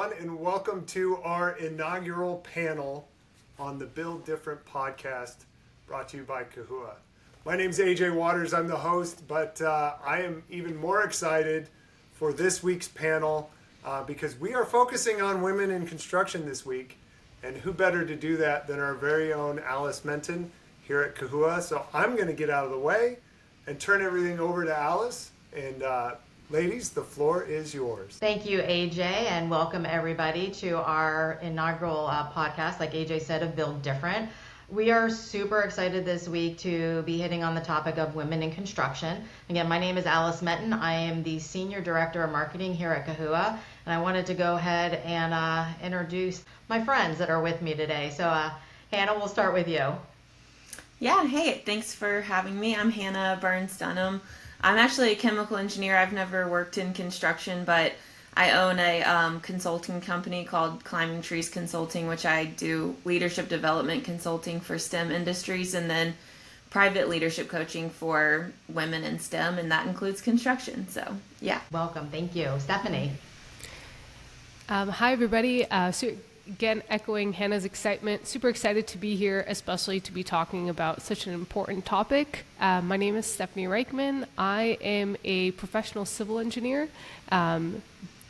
everyone, and welcome to our inaugural panel on the Build Different podcast brought to you by Kahua. My name is AJ Waters. I'm the host, but I am even more excited for this week's panel because we are focusing on women in construction this week, and who better to do that than our very own Alice Menton here at Kahua. So I'm going to get out of the way and turn everything over to Alice, and ladies, the floor is yours. Thank you, AJ, and welcome everybody to our inaugural podcast, like AJ said, of Build Different. We are super excited this week to be hitting on the topic of women in construction. Again, my name is Alice Menton. I am the Senior Director of Marketing here at Kahua, and I wanted to go ahead and introduce my friends that are with me today. So, Hannah, we'll start with you. Yeah, hey, thanks for having me. I'm Hannah Burns-Dunham. I'm actually a chemical engineer. I've never worked in construction, but I own a consulting company called Climbing Trees Consulting, which I do leadership development consulting for STEM industries and then private leadership coaching for women in STEM, and that includes construction. So, yeah. Welcome. Thank you. Stephanie. Hi, everybody. Again, echoing Hannah's excitement, super excited to be here, especially to be talking about such an important topic. My name is Stephanie Reichman. I am a professional civil engineer, done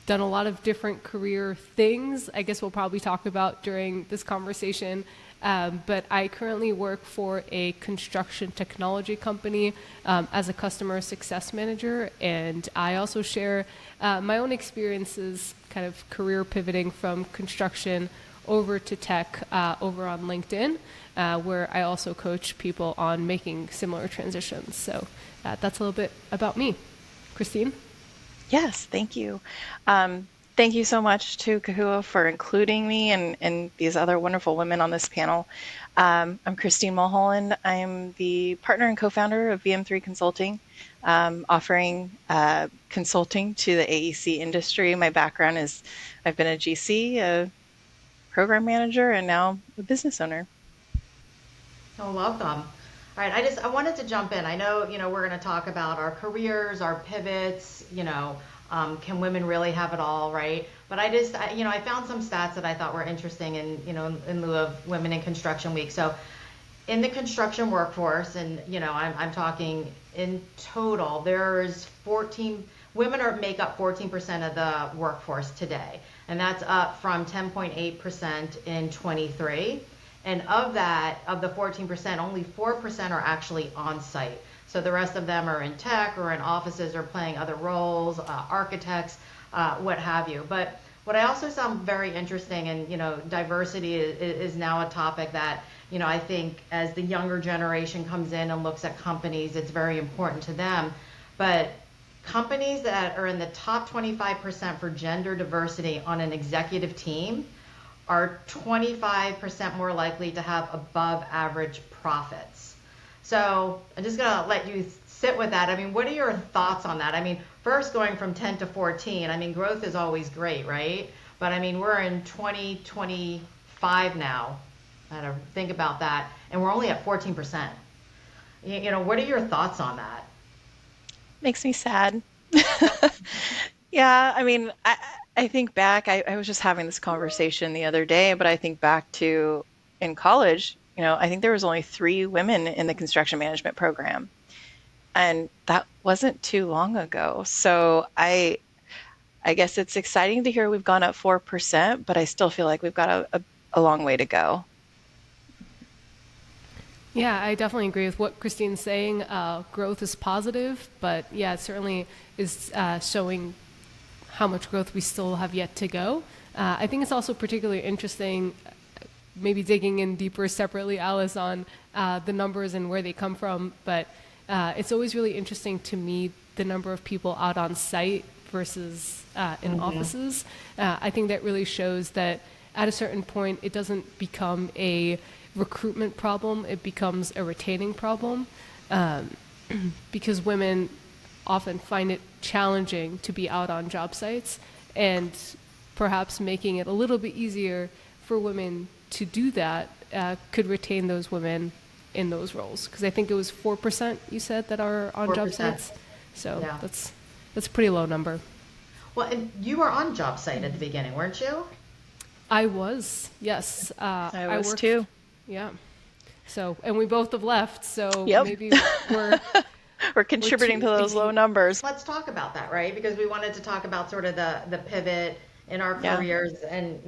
a lot of different career things, I guess we'll probably talk about during this conversation, but I currently work for a construction technology company as a customer success manager, and I also share my own experiences kind of career pivoting from construction over to tech over on LinkedIn, where I also coach people on making similar transitions. So that's a little bit about me. Christine? Yes, thank you. Thank you so much to Kahua for including me and these other wonderful women on this panel. I'm Christine Mulholland. I'm the partner and co-founder of VM3 Consulting, offering consulting to the AEC industry. My background is I've been a GC, a program manager, and now a business owner. Oh, welcome. All right, I wanted to jump in. I know, we're going to talk about our careers, our pivots, can women really have it all, right? But I found some stats that I thought were interesting in lieu of Women in Construction Week. So in the construction workforce, and, I'm talking in total, there's women make up 14% of the workforce today. And that's up from 10.8% in 23. And of the 14%, only 4% are actually on site. So the rest of them are in tech or in offices or playing other roles, architects, what have you. But what I also found very interesting, and diversity is now a topic that I think as the younger generation comes in and looks at companies, it's very important to them. But companies that are in the top 25% for gender diversity on an executive team are 25% more likely to have above average profits. So I'm just gonna let you sit with that. I mean, what are your thoughts on that? I mean, first going from 10 to 14, I mean, growth is always great, right? But I mean, we're in 2025 now. I had to think about that. And we're only at 14%. What are your thoughts on that? Makes me sad. Yeah, I mean, I think back, I was just having this conversation the other day, but I think back to in college, I think there was only 3 women in the construction management program. And that wasn't too long ago. So I guess it's exciting to hear we've gone up 4%, but I still feel like we've got a long way to go. Yeah, I definitely agree with what Christine's saying. Growth is positive, but yeah, it certainly is showing how much growth we still have yet to go. I think it's also particularly interesting, maybe digging in deeper separately, Alice, on the numbers and where they come from, but it's always really interesting to me the number of people out on site versus in offices. I think that really shows that at a certain point it doesn't become a recruitment problem, it becomes a retaining problem, because women often find it challenging to be out on job sites, and perhaps making it a little bit easier for women to do that could retain those women in those roles. Because I think it was 4% you said that are on 4%. Job sites. So yeah. That's a pretty low number. Well, and you were on job site at the beginning, weren't you? I was, yes. I was worked, too. Yeah. So, and we both have left, so Yep. maybe we're We're contributing to two- those low numbers. Let's talk about that, right? Because we wanted to talk about sort of the pivot in our Yeah. careers and,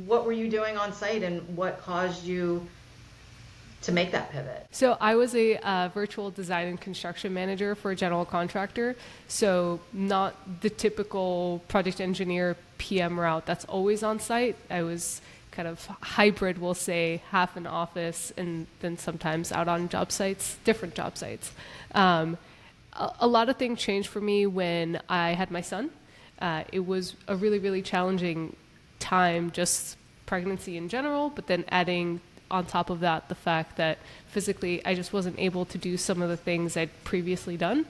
what were you doing on site and what caused you to make that pivot? So I was a virtual design and construction manager for a general contractor. So not the typical project engineer PM route that's always on site. I was kind of hybrid, we'll say, half in office and then sometimes out on job sites, different job sites. A lot of things changed for me when I had my son. It was a really, really challenging time, just pregnancy in general, but then adding on top of that the fact that physically I just wasn't able to do some of the things I'd previously done.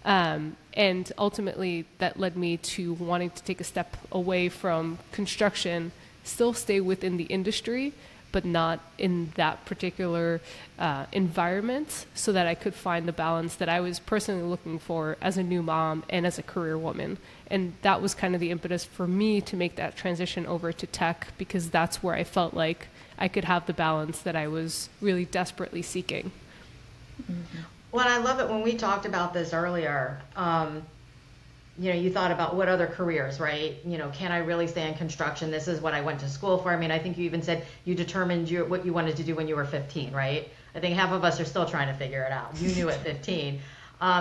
And ultimately that led me to wanting to take a step away from construction, still stay within the industry, but not in that particular environment, so that I could find the balance that I was personally looking for as a new mom and as a career woman. And that was kind of the impetus for me to make that transition over to tech, because that's where I felt like I could have the balance that I was really desperately seeking. Well, and I love it when we talked about this earlier. You thought about what other careers, right? Can I really stay in construction? This is what I went to school for. I mean, I think you even said you determined what you wanted to do when you were 15, right? I think half of us are still trying to figure it out. You knew at 15.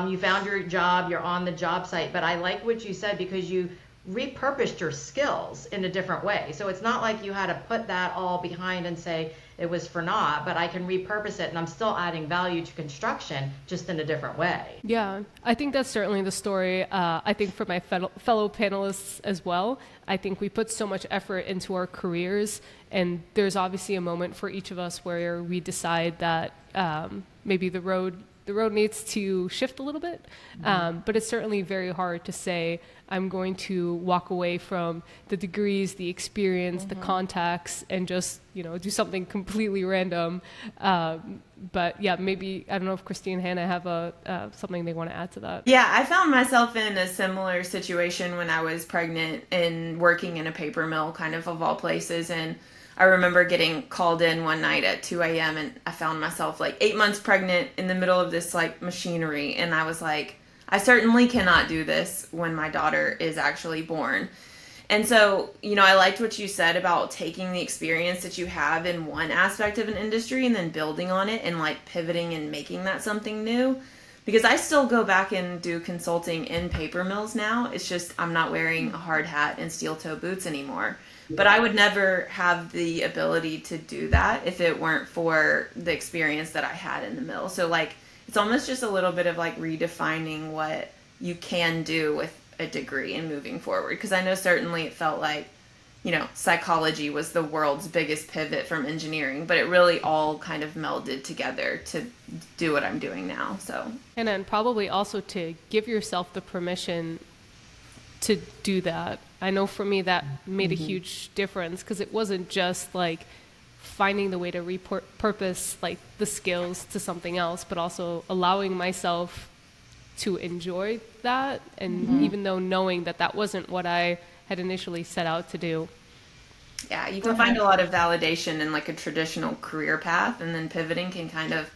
You found your job, you're on the job site, but I like what you said because you repurposed your skills in a different way. So it's not like you had to put that all behind and say it was for naught, but I can repurpose it and I'm still adding value to construction just in a different way. Yeah, I think that's certainly the story. I think for my fellow panelists as well, I think we put so much effort into our careers, and there's obviously a moment for each of us where we decide that maybe the road needs to shift a little bit. But it's certainly very hard to say, I'm going to walk away from the degrees, the experience, the contacts, and just, do something completely random. But yeah, maybe, I don't know if Christine and Hannah have something they want to add to that. Yeah, I found myself in a similar situation when I was pregnant and working in a paper mill, kind of all places. And I remember getting called in one night at 2 a.m. and I found myself 8 months pregnant in the middle of this machinery. And I was like, I certainly cannot do this when my daughter is actually born. And so, I liked what you said about taking the experience that you have in one aspect of an industry and then building on it and pivoting and making that something new. Because I still go back and do consulting in paper mills now. It's just I'm not wearing a hard hat and steel toe boots anymore. But I would never have the ability to do that if it weren't for the experience that I had in the mill. So it's almost just a little bit of redefining what you can do with a degree and moving forward. Because I know certainly it felt like, psychology was the world's biggest pivot from engineering, but it really all kind of melded together to do what I'm doing now. So, And then probably also to give yourself the permission to do that. I know for me that made a huge difference, because it wasn't just finding the way to repurpose the skills to something else, but also allowing myself to enjoy that. And even though knowing that wasn't what I had initially set out to do. Yeah, you can find a lot of validation in a traditional career path, and then pivoting can kind of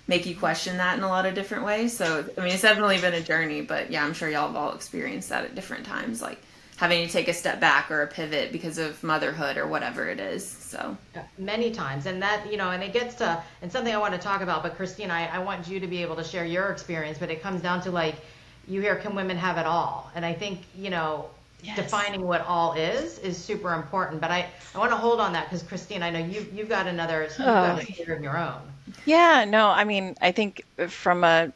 make you question that in a lot of different ways. So, I mean, it's definitely been a journey, but yeah, I'm sure y'all have all experienced that at different times, having to take a step back or a pivot because of motherhood or whatever it is. So many times, and that, and it gets to, and something I want to talk about, but Christine, I want you to be able to share your experience, but it comes down to you hear, can women have it all? And I think, Yes. defining what all is super important. But I want to hold on that because Christine, I know you've got another story of your own. Yeah, no, I mean, I think from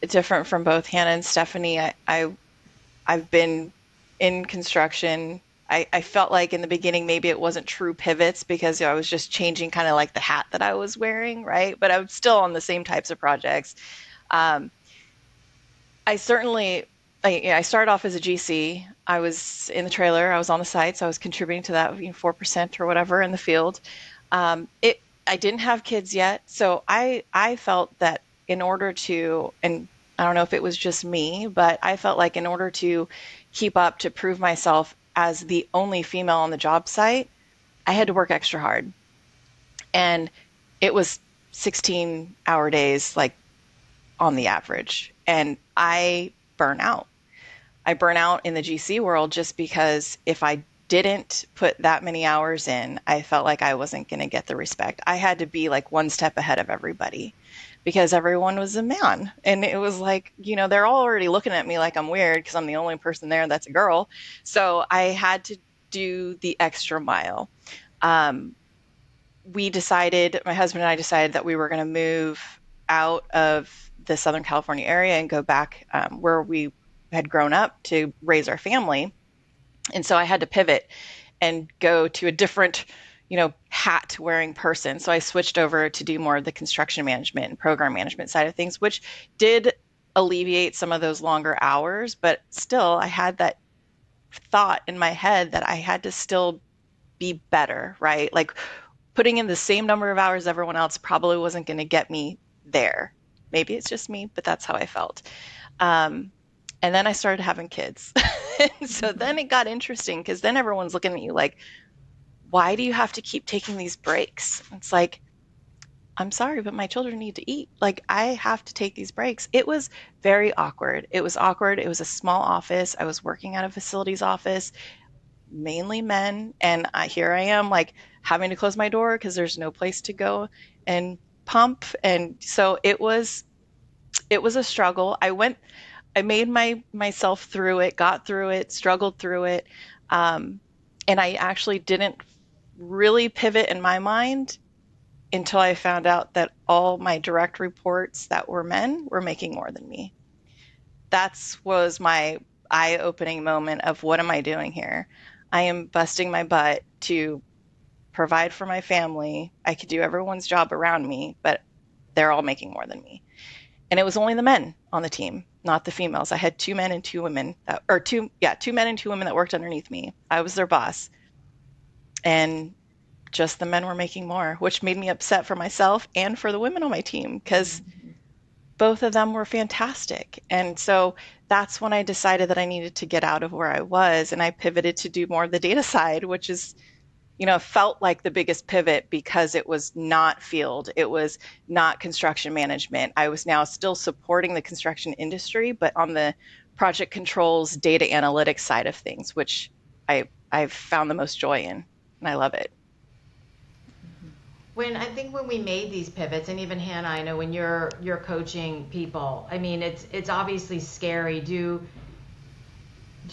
different from both Hannah and Stephanie, I've been in construction. I felt like in the beginning, maybe it wasn't true pivots because I was just changing kind of the hat that I was wearing, right? But I was still on the same types of projects. I started off as a GC. I was in the trailer. I was on the site, so I was contributing to that 4% or whatever in the field. I didn't have kids yet, so I felt that in order to, and I don't know if it was just me, but I felt like in order to keep up, to prove myself as the only female on the job site, I had to work extra hard. And it was 16-hour days, like on the average. And I burn out. I burn out in the GC world just because if I didn't put that many hours in, I felt like I wasn't going to get the respect. I had to be like one step ahead of everybody because everyone was a man. And it was like, they're all already looking at me like I'm weird because I'm the only person there that's a girl. So I had to do the extra mile. My husband and I decided that we were going to move out of the Southern California area and go back where we had grown up to raise our family. And so I had to pivot and go to a different, hat wearing person. So I switched over to do more of the construction management and program management side of things, which did alleviate some of those longer hours. But still, I had that thought in my head that I had to still be better, right? Like putting in the same number of hours everyone else probably wasn't going to get me there. Maybe it's just me, but that's how I felt. And then I started having kids. So then it got interesting because then everyone's looking at you like, why do you have to keep taking these breaks? It's like, I'm sorry, but my children need to eat. Like, I have to take these breaks. It was very awkward. It was awkward. It was a small office. I was working at a facilities office, mainly men. And here I am, like, having to close my door because there's no place to go and pump. And so it was a struggle. I made myself through it, got through it, struggled through it. And I actually didn't really pivot in my mind until I found out that all my direct reports that were men were making more than me. That was my eye-opening moment of what am I doing here? I am busting my butt to provide for my family. I could do everyone's job around me, but they're all making more than me. And it was only the men on the team, not the females. I had 2 men and 2 women two men and 2 women that worked underneath me. I was their boss. And just the men were making more, which made me upset for myself and for the women on my team because both of them were fantastic. And so that's when I decided that I needed to get out of where I was. And I pivoted to do more of the data side, which is, felt like the biggest pivot because it was not field. It was not construction management. I was now still supporting the construction industry, but on the project controls, data analytics side of things, which I've found the most joy in, and I love it. When we made these pivots, and even Hannah, I know when you're coaching people, I mean, it's obviously scary. Do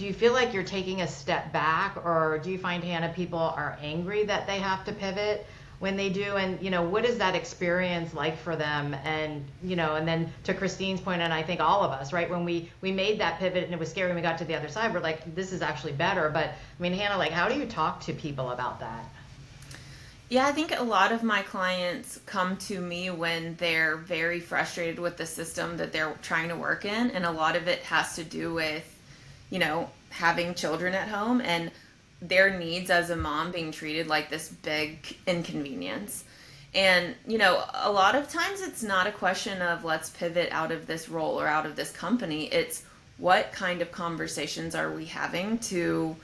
you feel like you're taking a step back, or do you find, Hannah, people are angry that they have to pivot when they do? And, what is that experience like for them? And, and then to Christine's point, and I think all of us, right, when we made that pivot and it was scary and we got to the other side, we're like, this is actually better. But I mean, Hannah, like, how do you talk to people about that? Yeah, I think a lot of my clients come to me when they're very frustrated with the system that they're trying to work in. And a lot of it has to do with, having children at home and their needs as a mom being treated like this big inconvenience. And, a lot of times it's not a question of let's pivot out of this role or out of this company. It's what kind of conversations are we having to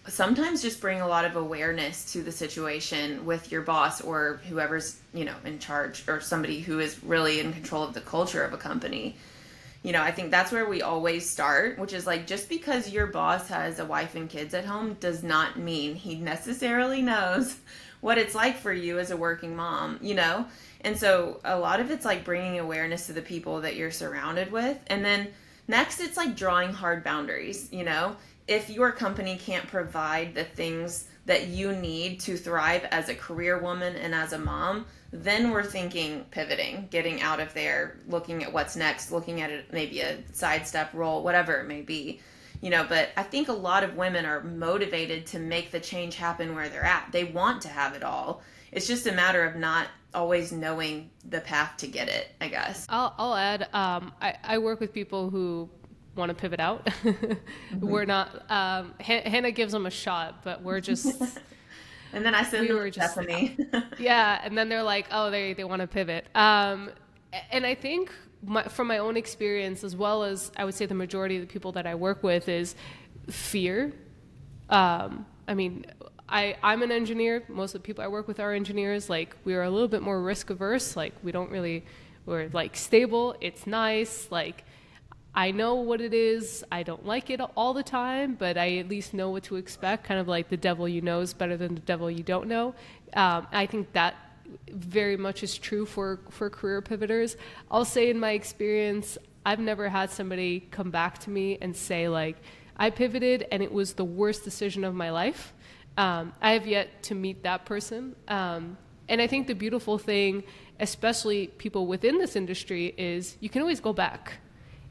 sometimes just bring a lot of awareness to the situation with your boss or whoever's, in charge, or somebody who is really in control of the culture of a company. I think that's where we always start, which is like, just because your boss has a wife and kids at home does not mean he necessarily knows what it's like for you as a working mom, And so a lot of it's like bringing awareness to the people that you're surrounded with. And then next, it's like drawing hard boundaries, If your company can't provide the things that you need to thrive as a career woman and as a mom, then we're thinking pivoting, getting out of there, looking at what's next, looking at it, maybe a sidestep role, whatever it may be. But I think a lot of women are motivated to make the change happen where they're at. They want to have it all. It's just a matter of not always knowing the path to get it, I guess. I'll add, I work with people who want to pivot out. We're not, Hannah gives them a shot, but we're just... And then I send them to Stephanie. Yeah, and then they're like, oh, they want to pivot. And I think from my own experience, as well as I would say the majority of the people that I work with, is fear. I mean, I'm an engineer. Most of the people I work with are engineers. Like, we're a little bit more risk averse. Like, we're like stable. It's nice. Like, I know what it is. I don't like it all the time, but I at least know what to expect. Kind of like the devil you know is better than the devil you don't know. I think that very much is true for career pivoters. I'll say in my experience, I've never had somebody come back to me and say, like, I pivoted and it was the worst decision of my life. I have yet to meet that person. And I think the beautiful thing, especially people within this industry, is you can always go back.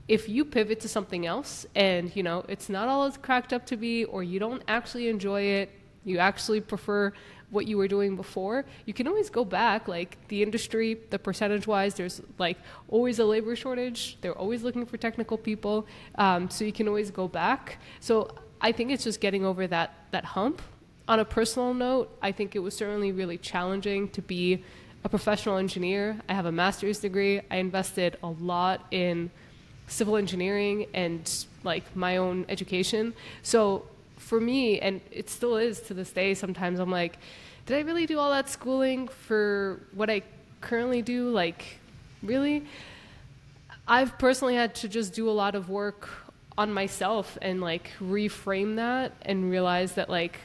If you pivot to something else and, you know, it's not all it's cracked up to be, or you don't actually enjoy it, you actually prefer what you were doing before, you can always go back. Like, the industry, the percentage-wise, there's like always a labor shortage. They're always looking for technical people. So you can always go back. So I think it's just getting over that hump. On a personal note, I think it was certainly really challenging to be a professional engineer. I have a master's degree. I invested a lot in civil engineering and like my own education. So for me, and it still is to this day, sometimes I'm like, did I really do all that schooling for what I currently do? Like, really? I've personally had to just do a lot of work on myself and like reframe that and realize that like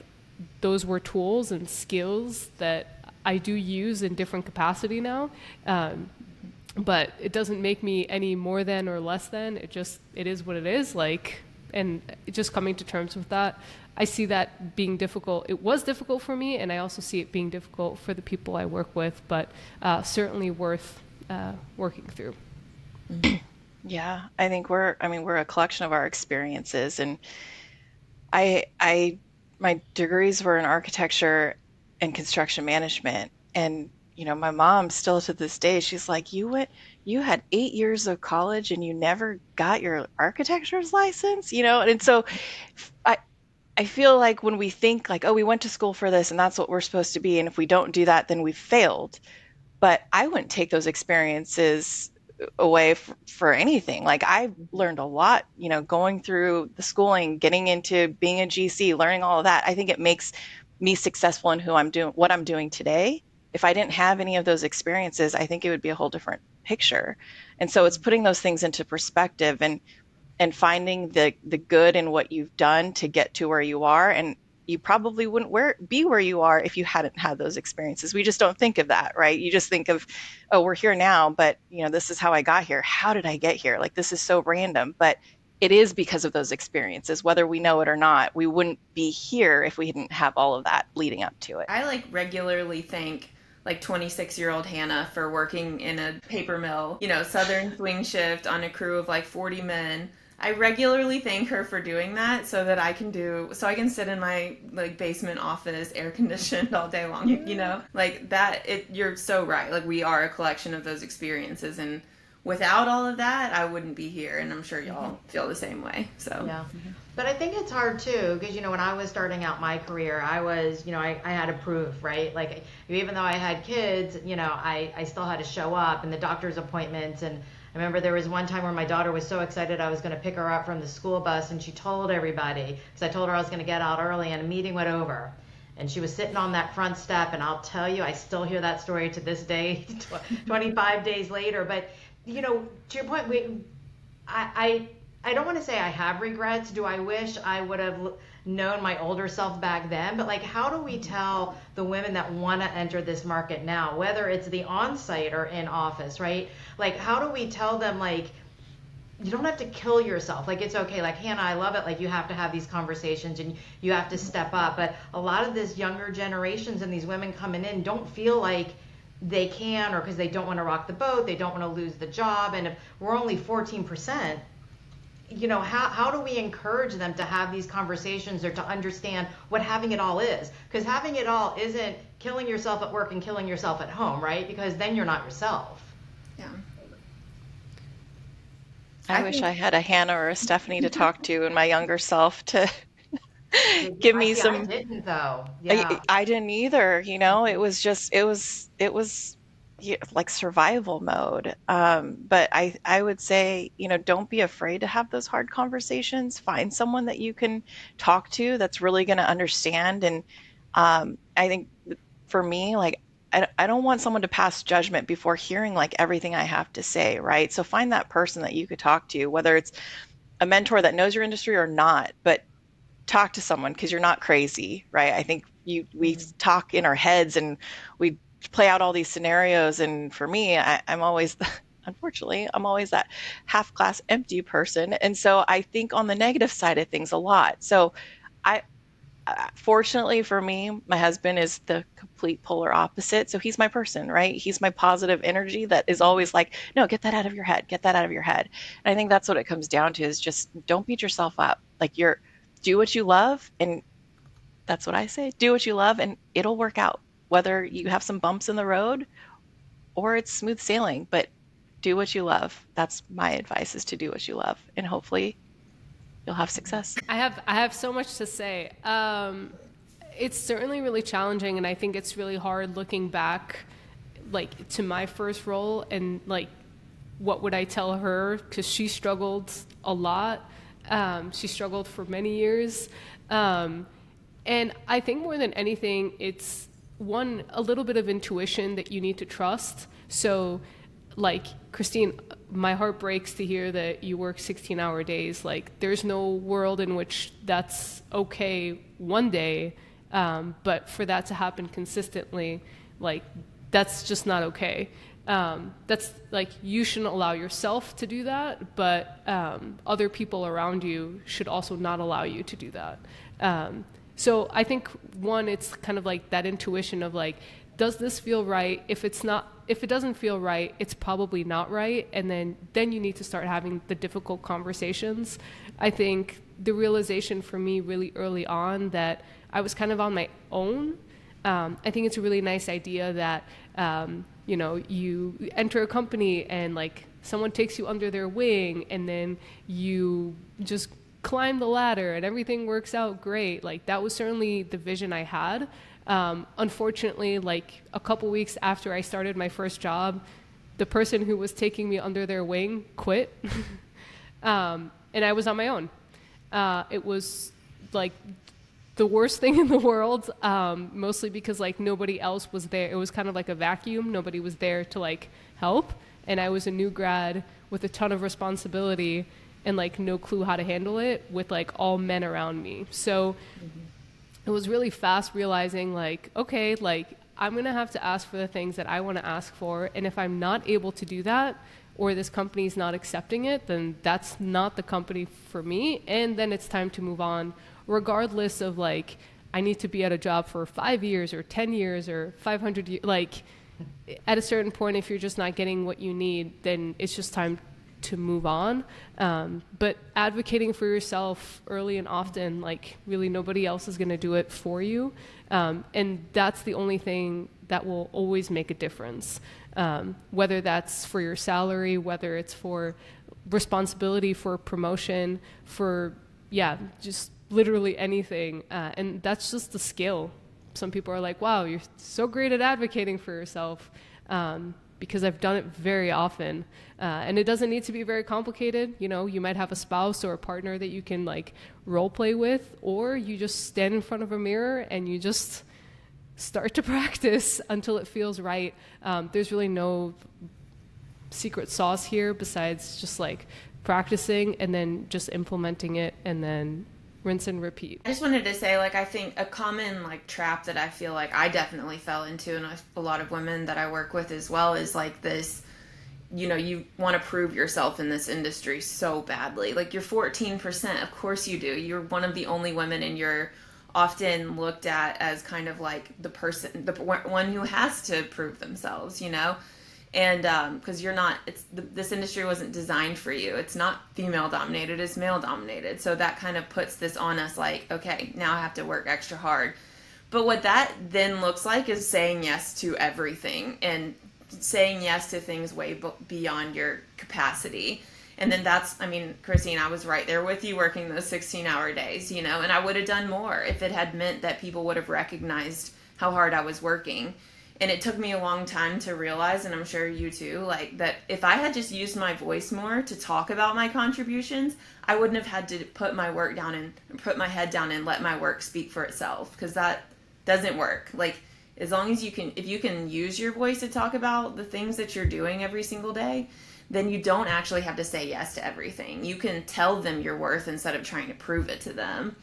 those were tools and skills that I do use in different capacity now. But it doesn't make me any more than or less than. It is what it is. Like, and just coming to terms with that, I see that being difficult. It was difficult for me, and I also see it being difficult for the people I work with, but certainly worth working through. Yeah, I think we're a collection of our experiences, and my degrees were in architecture and construction management, and my mom still to this day, she's like, you had 8 years of college and you never got your architecture's license, and so I feel like when we think like, oh, we went to school for this and that's what we're supposed to be, and if we don't do that, then we've failed. But I wouldn't take those experiences away for anything. Like, I learned a lot, going through the schooling, getting into being a GC, learning all of that. I think it makes me successful in what I'm doing today. If I didn't have any of those experiences, I think it would be a whole different picture. And so it's putting those things into perspective and finding the good in what you've done to get to where you are. And you probably wouldn't be where you are if you hadn't had those experiences. We just don't think of that, right? You just think of, oh, we're here now, but this is how I got here. How did I get here? Like, this is so random, but it is because of those experiences, whether we know it or not. We wouldn't be here if we didn't have all of that leading up to it. I regularly thank 26-year-old Hannah for working in a paper mill, Southern swing shift on a crew of 40 men. I regularly thank her for doing that so that I can sit in my basement office, air conditioned all day long, you're so right. We are a collection of those experiences, and without all of that, I wouldn't be here, and I'm sure y'all feel the same way. So yeah. But I think it's hard too, because when I was starting out my career, I was, I had to prove, right? Like, even though I had kids, I still had to show up, and the doctor's appointments. And I remember there was one time where my daughter was so excited I was going to pick her up from the school bus, and she told everybody, because I told her I was going to get out early, and a meeting went over. And she was sitting on that front step, and I'll tell you, I still hear that story to this day, 25 days later. But to your point, I don't want to say I have regrets. Do I wish I would have known my older self back then? But how do we tell the women that want to enter this market now, whether it's the on-site or in office, right? How do we tell them, you don't have to kill yourself. It's okay. Hannah, I love it. You have to have these conversations and you have to step up. But a lot of this younger generations and these women coming in don't feel like they can, or because they don't want to rock the boat, they don't want to lose the job. And if we're only 14%, how do we encourage them to have these conversations or to understand what having it all is? Because having it all isn't killing yourself at work and killing yourself at home, right? Because then you're not yourself. Yeah. I wish I had a Hannah or a Stephanie to talk to, and my younger self to give me some. I didn't though. Yeah. I didn't either. It was like survival mode. But I would say, don't be afraid to have those hard conversations. Find someone that you can talk to that's really going to understand. And I think for me, like, I don't want someone to pass judgment before hearing like everything I have to say, right? So find that person that you could talk to, whether it's a mentor that knows your industry or not, but talk to someone because you're not crazy, right? I think we talk in our heads and we play out all these scenarios. And for me, I'm always, unfortunately, I'm always that half glass empty person. And so I think on the negative side of things a lot. So I, fortunately for me, my husband is the complete polar opposite. So he's my person, right? He's my positive energy that is always like, no, get that out of your head, get that out of your head. And I think that's what it comes down to is just don't beat yourself up. Like do what you love. And that's what I say. Do what you love and it'll work out, whether you have some bumps in the road or it's smooth sailing, but do what you love. That's my advice, is to do what you love. And hopefully you'll have success. I have so much to say. It's certainly really challenging, and I think it's really hard looking back, like to my first role, and like, what would I tell her? Because she struggled a lot. She struggled for many years, and I think more than anything, it's a little bit of intuition that you need to trust. So, like, Christine, my heart breaks to hear that you work 16-hour days. Like, there's no world in which that's okay one day, but for that to happen consistently, like, that's just not okay. That's like, you shouldn't allow yourself to do that, but other people around you should also not allow you to do that. So I think, one, it's kind of like that intuition of like, does this feel right? If it doesn't feel right, it's probably not right. And then you need to start having the difficult conversations. I think the realization for me really early on that I was kind of on my own. I think it's a really nice idea that, you enter a company and like someone takes you under their wing and then you just climb the ladder and everything works out great. Like, that was certainly the vision I had. Unfortunately, like a couple weeks after I started my first job, the person who was taking me under their wing quit. And I was on my own. It was like the worst thing in the world, mostly because like nobody else was there. It was kind of like a vacuum. Nobody was there to like help. And I was a new grad with a ton of responsibility and like no clue how to handle it with like all men around me. So it was really fast realizing like, okay, like I'm going to have to ask for the things that I want to ask for. And if I'm not able to do that, or this company is not accepting it, then that's not the company for me. And then it's time to move on, regardless of like, I need to be at a job for 5 years or 10 years or 500 years. Like, at a certain point, if you're just not getting what you need, then it's just time to move on. But advocating for yourself early and often, like really nobody else is going to do it for you. And that's the only thing that will always make a difference. Whether that's for your salary, whether it's for responsibility, for promotion, for, just literally anything. And that's just a skill. Some people are like, wow, you're so great at advocating for yourself. Because I've done it very often. And it doesn't need to be very complicated. You might have a spouse or a partner that you can like role play with, or you just stand in front of a mirror and you just start to practice until it feels right. There's really no secret sauce here besides just like practicing and then just implementing it and then rinse and repeat. I just wanted to say, like, I think a common like trap that I feel like I definitely fell into, and a lot of women that I work with as well, is like this, you want to prove yourself in this industry so badly. Like, you're 14%, of course you do. You're one of the only women, and you're often looked at as kind of like the one who has to prove themselves, And because this industry wasn't designed for you. It's not female dominated, it's male dominated. So that kind of puts this on us like, okay, now I have to work extra hard. But what that then looks like is saying yes to everything and saying yes to things way beyond your capacity. And then Christine, I was right there with you working those 16-hour days, and I would have done more if it had meant that people would have recognized how hard I was working. And it took me a long time to realize, and I'm sure you too, like that if I had just used my voice more to talk about my contributions, I wouldn't have had to put my work down and put my head down and let my work speak for itself, because that doesn't work. Like, as long as you can, if you can use your voice to talk about the things that you're doing every single day, then you don't actually have to say yes to everything. You can tell them your worth instead of trying to prove it to them,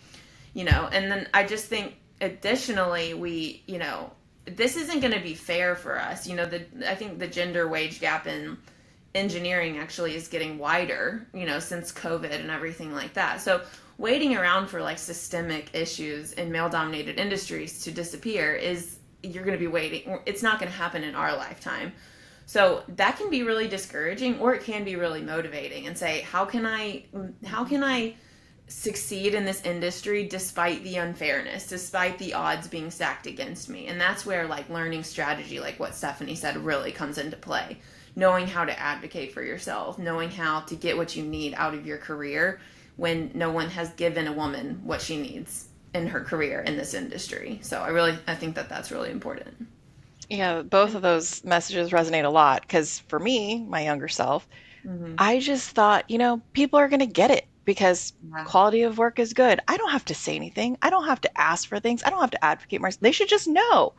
and then I just think additionally, this isn't going to be fair for us. I think the gender wage gap in engineering actually is getting wider, since COVID and everything like that. So waiting around for like systemic issues in male dominated industries to disappear you're going to be waiting. It's not going to happen in our lifetime. So that can be really discouraging, or it can be really motivating and say, how can I succeed in this industry despite the unfairness, despite the odds being stacked against me? And that's where like learning strategy, like what Stephanie said, really comes into play. Knowing how to advocate for yourself, knowing how to get what you need out of your career when no one has given a woman what she needs in her career in this industry. So I think that that's really important. Yeah, both of those messages resonate a lot because for me, my younger self, I just thought, people are going to get it because quality of work is good. I don't have to say anything. I don't have to ask for things. I don't have to advocate myself. They should just know.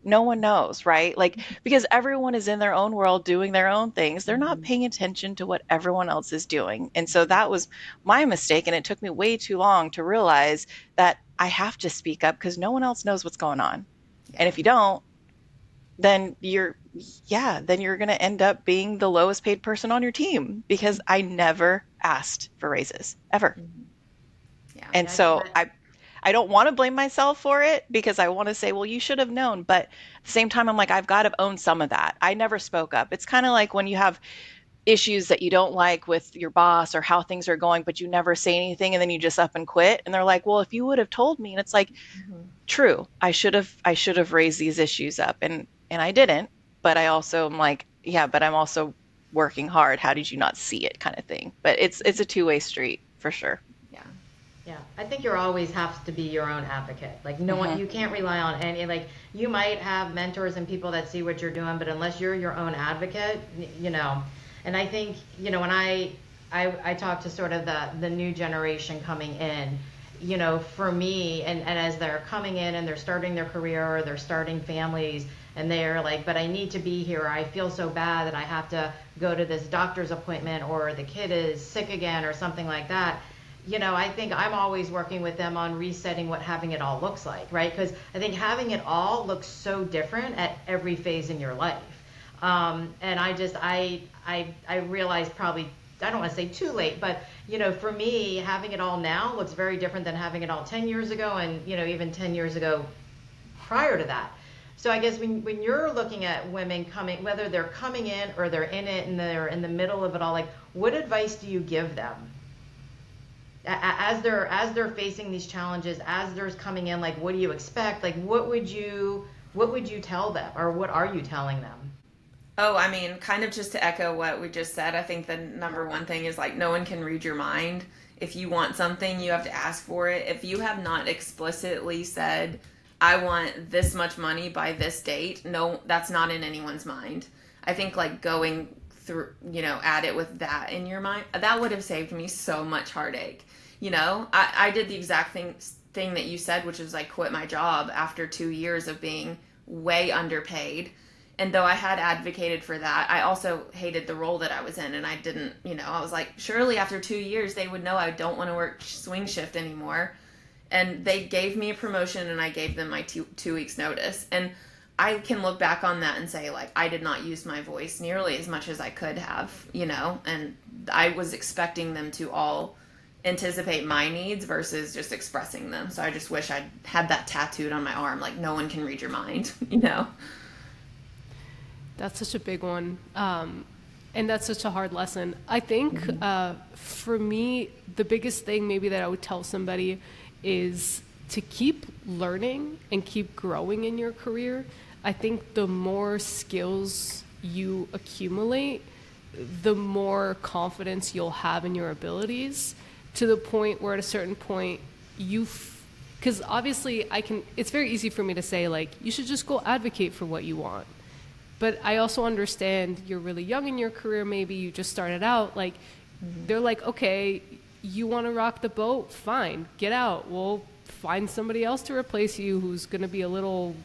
No one knows, right? Like, because everyone is in their own world doing their own things. They're not paying attention to what everyone else is doing. And so that was my mistake. And it took me way too long to realize that I have to speak up because no one else knows what's going on. And if you don't, then you're going to end up being the lowest paid person on your team because I never asked for raises ever. Yeah. And so I don't want to blame myself for it because I want to say, well, you should have known. But at the same time, I'm like, I've got to own some of that. I never spoke up. It's kind of like when you have issues that you don't like with your boss or how things are going, but you never say anything and then you just up and quit. And they're like, well, if you would have told me. And it's like, true, I should have raised these issues up. And I didn't, but I also am like, yeah, but I'm also working hard. How did you not see it, kind of thing? But it's a two-way street for sure. Yeah, I think you always have to be your own advocate. Like no one, you can't rely on any, like you might have mentors and people that see what you're doing, but unless you're your own advocate, and I think, when I talk to sort of the new generation coming in, for me, and as they're coming in and they're starting their career or they're starting families and they're like, but I need to be here. I feel so bad that I have to go to this doctor's appointment or the kid is sick again or something like that. I think I'm always working with them on resetting what having it all looks like, right? Because I think having it all looks so different at every phase in your life. And I realized probably, I don't want to say too late, but, for me, having it all now looks very different than having it all 10 years ago and, even 10 years ago prior to that. So I guess when you're looking at women coming, whether they're coming in or they're in it and they're in the middle of it all, like what advice do you give them? As they're facing these challenges, as they're coming in, like what do you expect? Like what would you tell them, or what are you telling them? Oh, I mean, kind of just to echo what we just said, I think the number one thing is like no one can read your mind. If you want something, you have to ask for it. If you have not explicitly said, I want this much money by this date, no, that's not in anyone's mind. I think like going through, at it with that in your mind, that would have saved me so much heartache. I did the exact thing that you said, which is like quit my job after 2 years of being way underpaid. And though I had advocated for that, I also hated the role that I was in. And I didn't, I was like, surely after 2 years, they would know I don't want to work swing shift anymore. And they gave me a promotion and I gave them my 2 weeks notice. And I can look back on that and say, like, I did not use my voice nearly as much as I could have, and I was expecting them to all anticipate my needs versus just expressing them. So I just wish I'd had that tattooed on my arm, like no one can read your mind, That's such a big one. And that's such a hard lesson. I think for me, the biggest thing maybe that I would tell somebody is to keep learning and keep growing in your career. I think the more skills you accumulate, the more confidence you'll have in your abilities, to the point where at a certain point Because obviously it's very easy for me to say, like, you should just go advocate for what you want. But I also understand you're really young in your career, maybe you just started out, like, they're like, okay, you want to rock the boat? Fine, get out. We'll find somebody else to replace you who's going to be a little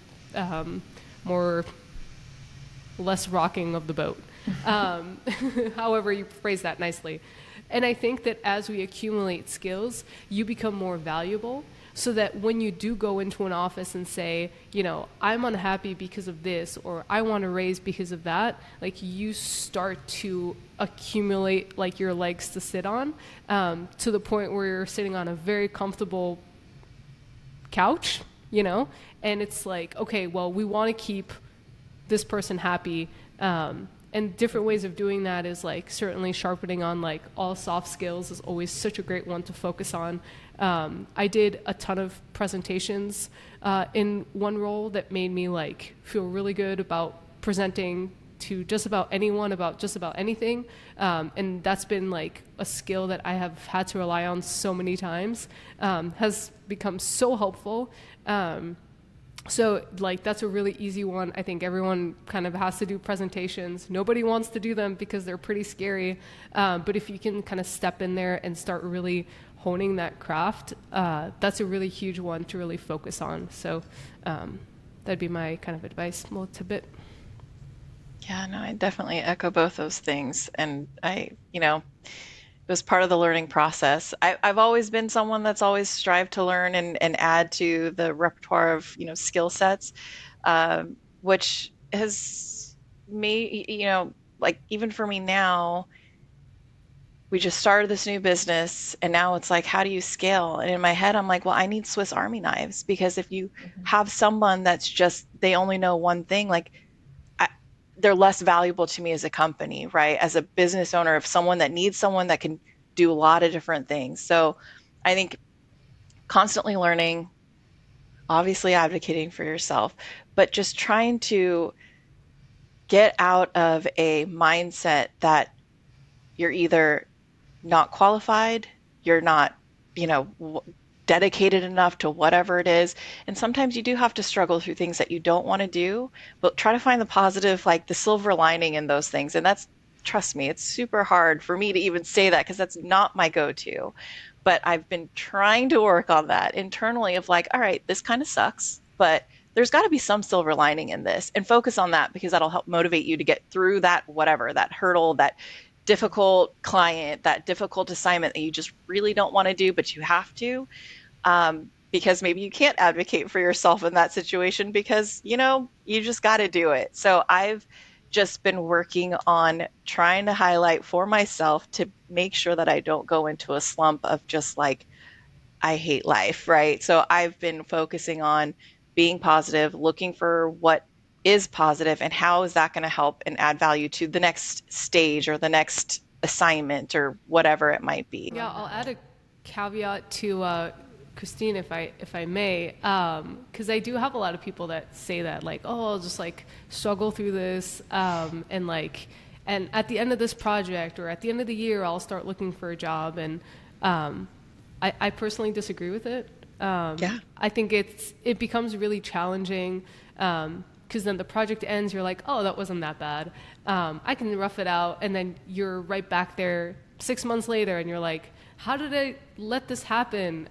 less rocking of the boat. However you phrase that nicely. And I think that as we accumulate skills, you become more valuable, so that when you do go into an office and say, you know, I'm unhappy because of this, or I want to raise because of that, like, you start to accumulate like your legs to sit on, to the point where you're sitting on a very comfortable couch, you know, and it's like, okay, well, we want to keep this person happy. And different ways of doing that is like certainly sharpening on like all soft skills is always such a great one to focus on. I did a ton of presentations in one role that made me like feel really good about presenting to just about anyone about just about anything. And that's been like a skill that I have had to rely on so many times, has become so helpful. So like that's a really easy one. I think everyone kind of has to do presentations. Nobody wants to do them because they're pretty scary. But if you can kind of step in there and start really honing that craft, that's a really huge one to really focus on. So that'd be my kind of advice, little tidbit. Yeah, no, I definitely echo both those things. And it was part of the learning process. I've always been someone that's always strived to learn and add to the repertoire of, skill sets, which has made, like even for me now, we just started this new business and now it's like, how do you scale? And in my head, I'm like, well, I need Swiss Army knives, because if you have someone that's just, they only know one thing, like they're less valuable to me as a company, right? As a business owner, of someone that needs someone that can do a lot of different things. So I think constantly learning, obviously advocating for yourself, but just trying to get out of a mindset that you're either not qualified, you're not, dedicated enough to whatever it is. And sometimes you do have to struggle through things that you don't want to do, but try to find the positive, like the silver lining in those things. And that's, trust me, it's super hard for me to even say that because that's not my go-to. But I've been trying to work on that internally of like, all right, this kind of sucks, but there's got to be some silver lining in this, and focus on that, because that'll help motivate you to get through that, whatever, that hurdle, that difficult client, that difficult assignment that you just really don't want to do, but you have to, because maybe you can't advocate for yourself in that situation because, you just got to do it. So I've just been working on trying to highlight for myself to make sure that I don't go into a slump of just like, I hate life, right? So I've been focusing on being positive, looking for what is positive and how is that going to help and add value to the next stage or the next assignment or whatever it might be. Yeah, I'll add a caveat to Christine, if I may, because I do have a lot of people that say that, like, oh, I'll just like struggle through this, and at the end of this project or at the end of the year, I'll start looking for a job, and I personally disagree with it. Yeah, I think it becomes really challenging. Because then the project ends, you're like, oh, that wasn't that bad. I can rough it out. And then you're right back there 6 months later and you're like, how did I let this happen?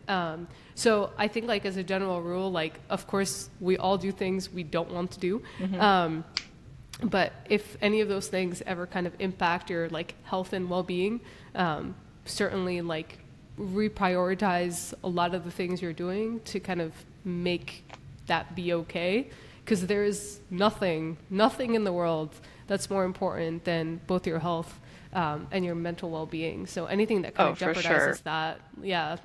So I think like as a general rule, like, of course, we all do things we don't want to do. Mm-hmm. But if any of those things ever kind of impact your like health and well-being, certainly like reprioritize a lot of the things you're doing to kind of make that be okay. Because there is nothing in the world that's more important than both your health and your mental well-being. So anything that kind of jeopardizes that, yeah.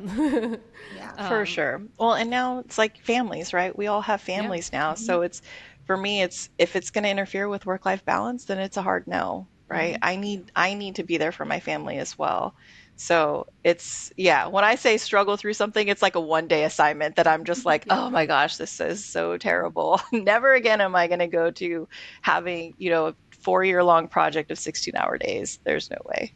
Yeah. For sure. Well, and now it's like families, right? We all have families now. Mm-hmm. So it's, for me, it's, if it's going to interfere with work-life balance, then it's a hard no, right? Mm-hmm. I need to be there for my family as well. So it's, yeah, when I say struggle through something, it's like a one-day assignment that I'm just like, oh my gosh, this is so terrible. Never again am I going to go to having, a 4-year-long project of 16-hour days. There's no way.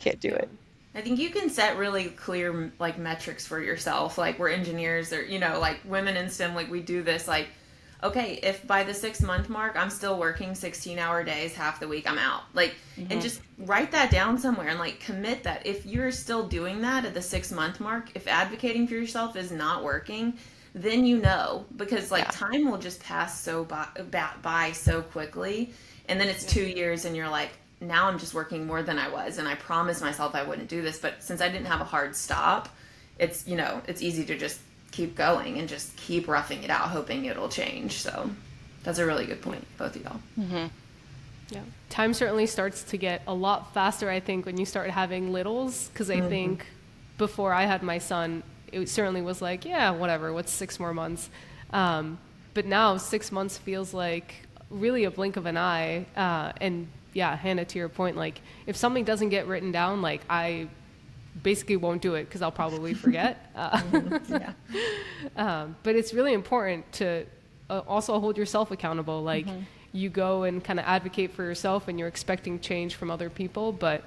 Can't do it. I think you can set really clear like metrics for yourself. Like we're engineers or, like women in STEM, like we do this like, okay, if by the 6-month mark, I'm still working 16-hour days, half the week, I'm out. Like, and just write that down somewhere and like commit that. If you're still doing that at the 6-month mark, if advocating for yourself is not working, then because like time will just pass by so quickly. And then it's 2 years and you're like, now I'm just working more than I was. And I promised myself I wouldn't do this. But since I didn't have a hard stop, it's, it's easy to just keep going and just keep roughing it out, hoping it'll change. So that's a really good point, both of y'all. Yeah. Time certainly starts to get a lot faster, I think, when you start having littles, because I think before I had my son, it certainly was like, yeah, whatever, what's 6 more months? But now 6 months feels like really a blink of an eye. And yeah, Hannah, to your point, like if something doesn't get written down, like I basically won't do it because I'll probably forget. But it's really important to also hold yourself accountable. Like you go and kind of advocate for yourself and you're expecting change from other people, but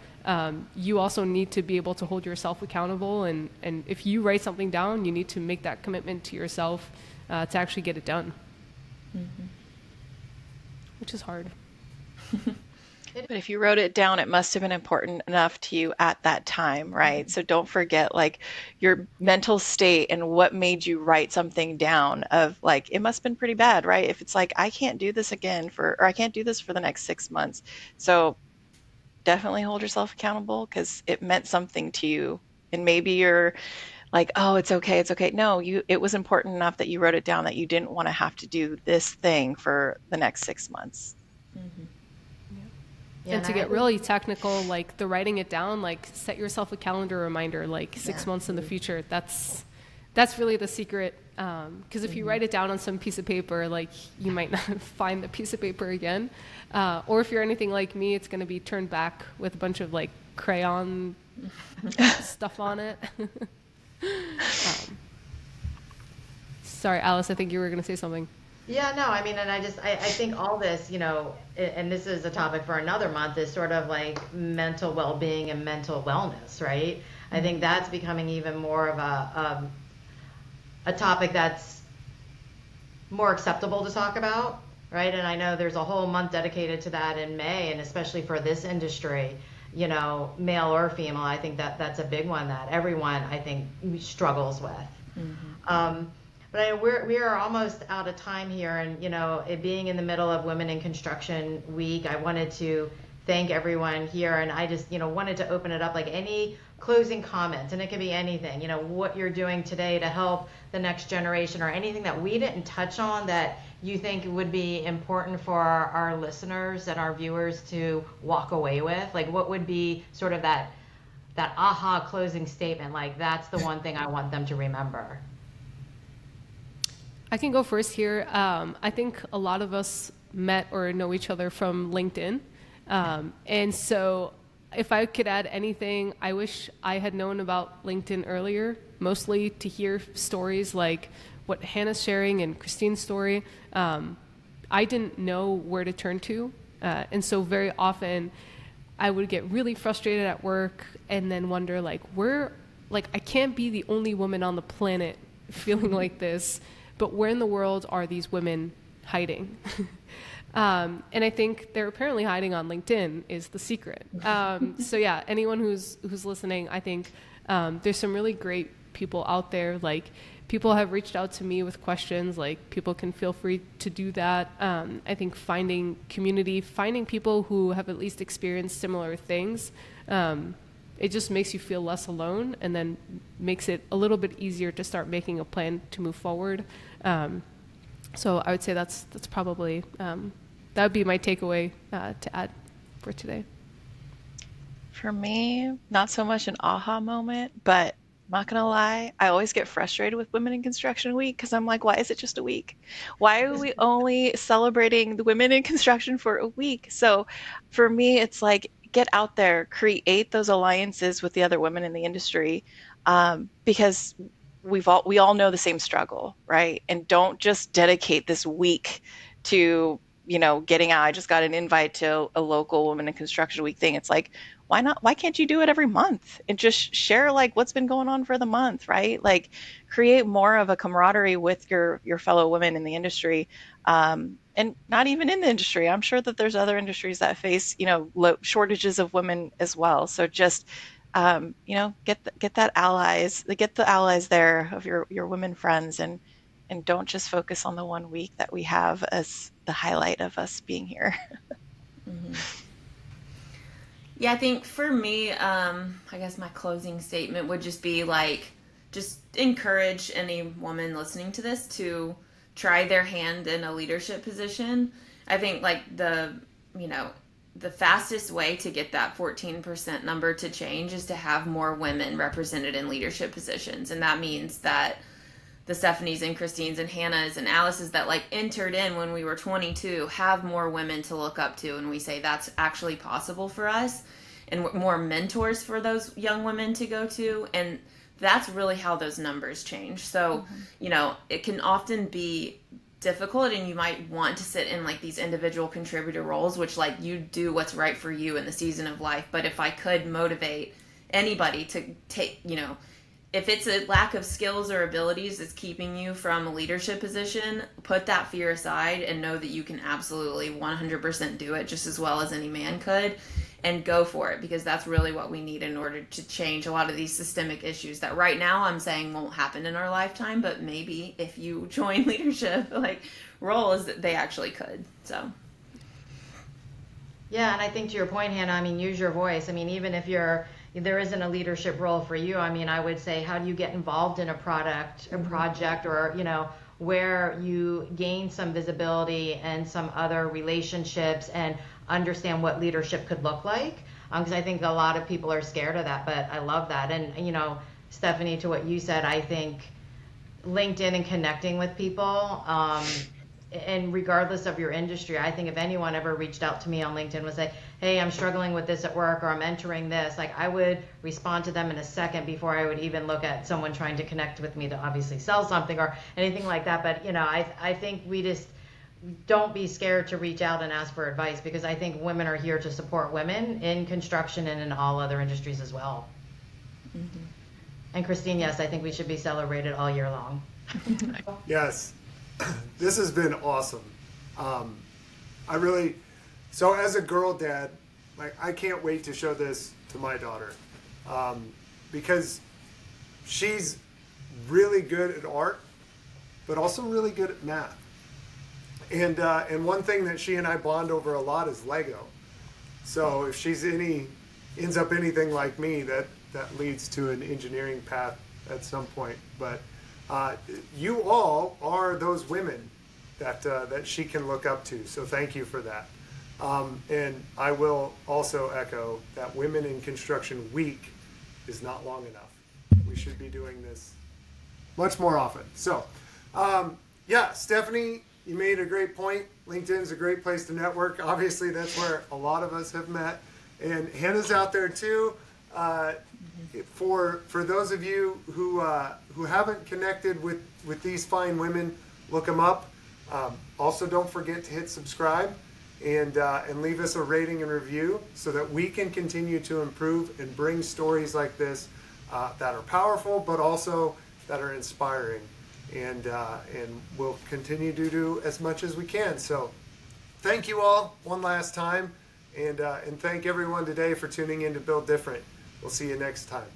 you also need to be able to hold yourself accountable. And if you write something down, you need to make that commitment to yourself to actually get it done, which is hard. But if you wrote it down, it must have been important enough to you at that time, right? So don't forget like your mental state and what made you write something down of like, it must have been pretty bad, right? If it's like, I can't do this again or I can't do this for the next 6 months. So definitely hold yourself accountable because it meant something to you. And maybe you're like, oh, it's okay. It's okay. No, it was important enough that you wrote it down that you didn't want to have to do this thing for the next 6 months. And to get really technical, like the writing it down, like set yourself a calendar reminder, like 6 months in the future. That's really the secret. Because if you write it down on some piece of paper, like you might not find the piece of paper again. Or if you're anything like me, it's going to be turned back with a bunch of like crayon stuff on it. Sorry, Alice, I think you were going to say something. Yeah, no, I mean, and I think all this, and this is a topic for another month, is sort of like mental well-being and mental wellness, right? I think that's becoming even more of a topic that's more acceptable to talk about, right? And I know there's a whole month dedicated to that in May, and especially for this industry, male or female, I think that's a big one that everyone, I think, struggles with. But we are almost out of time here, and it being in the middle of Women in Construction Week, I wanted to thank everyone here, and I just wanted to open it up, like any closing comments, and it could be anything, what you're doing today to help the next generation, or anything that we didn't touch on that you think would be important for our listeners and our viewers to walk away with. Like what would be sort of that aha closing statement, like that's the one thing I want them to remember. I can go first here. I think a lot of us met or know each other from LinkedIn. And so if I could add anything, I wish I had known about LinkedIn earlier, mostly to hear stories like what Hannah's sharing and Christine's story. I didn't know where to turn to. And so very often I would get really frustrated at work and then wonder I can't be the only woman on the planet feeling like this. But where in the world are these women hiding? And I think they're apparently hiding on LinkedIn is the secret. So yeah, anyone who's listening, I think there's some really great people out there. Like people have reached out to me with questions. Like people can feel free to do that. I think finding community, finding people who have at least experienced similar things, it just makes you feel less alone, and then makes it a little bit easier to start making a plan to move forward. So I would say that's probably that would be my takeaway to add for today. For me, not so much an aha moment, but I'm not gonna lie, I always get frustrated with Women in Construction Week because I'm like, why is it just a week? Why are we only celebrating the women in construction for a week? So for me, it's like, get out there, create those alliances with the other women in the industry, because we all know the same struggle, right? And don't just dedicate this week to getting out. I just got an invite to a local Women in Construction Week thing. It's like, why not? Why can't you do it every month and just share like what's been going on for the month, right? Like create more of a camaraderie with your fellow women in the industry, and not even in the industry. I'm sure that there's other industries that face shortages of women as well. So just get the allies there of your women friends, and don't just focus on the one week that we have as the highlight of us being here. Yeah, I think for me, I guess my closing statement would just be like, just encourage any woman listening to this to try their hand in a leadership position. I think like the fastest way to get that 14% number to change is to have more women represented in leadership positions. And that means that the Stephanies and Christines and Hannahs and Alice's that like entered in when we were 22 have more women to look up to, and we say that's actually possible for us, and more mentors for those young women to go to, and that's really how those numbers change. So it can often be difficult, and you might want to sit in like these individual contributor roles, which like you do what's right for you in the season of life. But if I could motivate anybody to take, if it's a lack of skills or abilities that's keeping you from a leadership position, put that fear aside and know that you can absolutely 100% do it just as well as any man could, and go for it, because that's really what we need in order to change a lot of these systemic issues that right now I'm saying won't happen in our lifetime, but maybe if you join leadership like roles, that they actually could. So Yeah, and I think to your point, Hannah, I mean, use your voice. I mean, even if there isn't a leadership role for you, I mean, I would say, how do you get involved in a project, or, where you gain some visibility and some other relationships and understand what leadership could look like? Because I think a lot of people are scared of that, but I love that. And, Stephanie, to what you said, I think LinkedIn and connecting with people, and regardless of your industry, I think if anyone ever reached out to me on LinkedIn was like, hey, I'm struggling with this at work, or I'm entering this, like I would respond to them in a second before I would even look at someone trying to connect with me to obviously sell something or anything like that. But, I think we just don't be scared to reach out and ask for advice, because I think women are here to support women in construction and in all other industries as well. Mm-hmm. And Christine, yes, I think we should be celebrated all year long. Yes, this has been awesome. So as a girl dad, like I can't wait to show this to my daughter, because she's really good at art, but also really good at math. And one thing that she and I bond over a lot is Lego. So if she's ends up anything like me, that leads to an engineering path at some point. But you all are those women that she can look up to. So thank you for that. And I will also echo that Women in Construction Week is not long enough. We should be doing this much more often. So, Stephanie, you made a great point. LinkedIn is a great place to network. Obviously, that's where a lot of us have met. And Hannah's out there too. For those of you who haven't connected with these fine women, look them up. Also, don't forget to hit subscribe and leave us a rating and review so that we can continue to improve and bring stories like this that are powerful, but also that are inspiring. And we'll continue to do as much as we can. So thank you all one last time, and thank everyone today for tuning in to Build Different. We'll see you next time.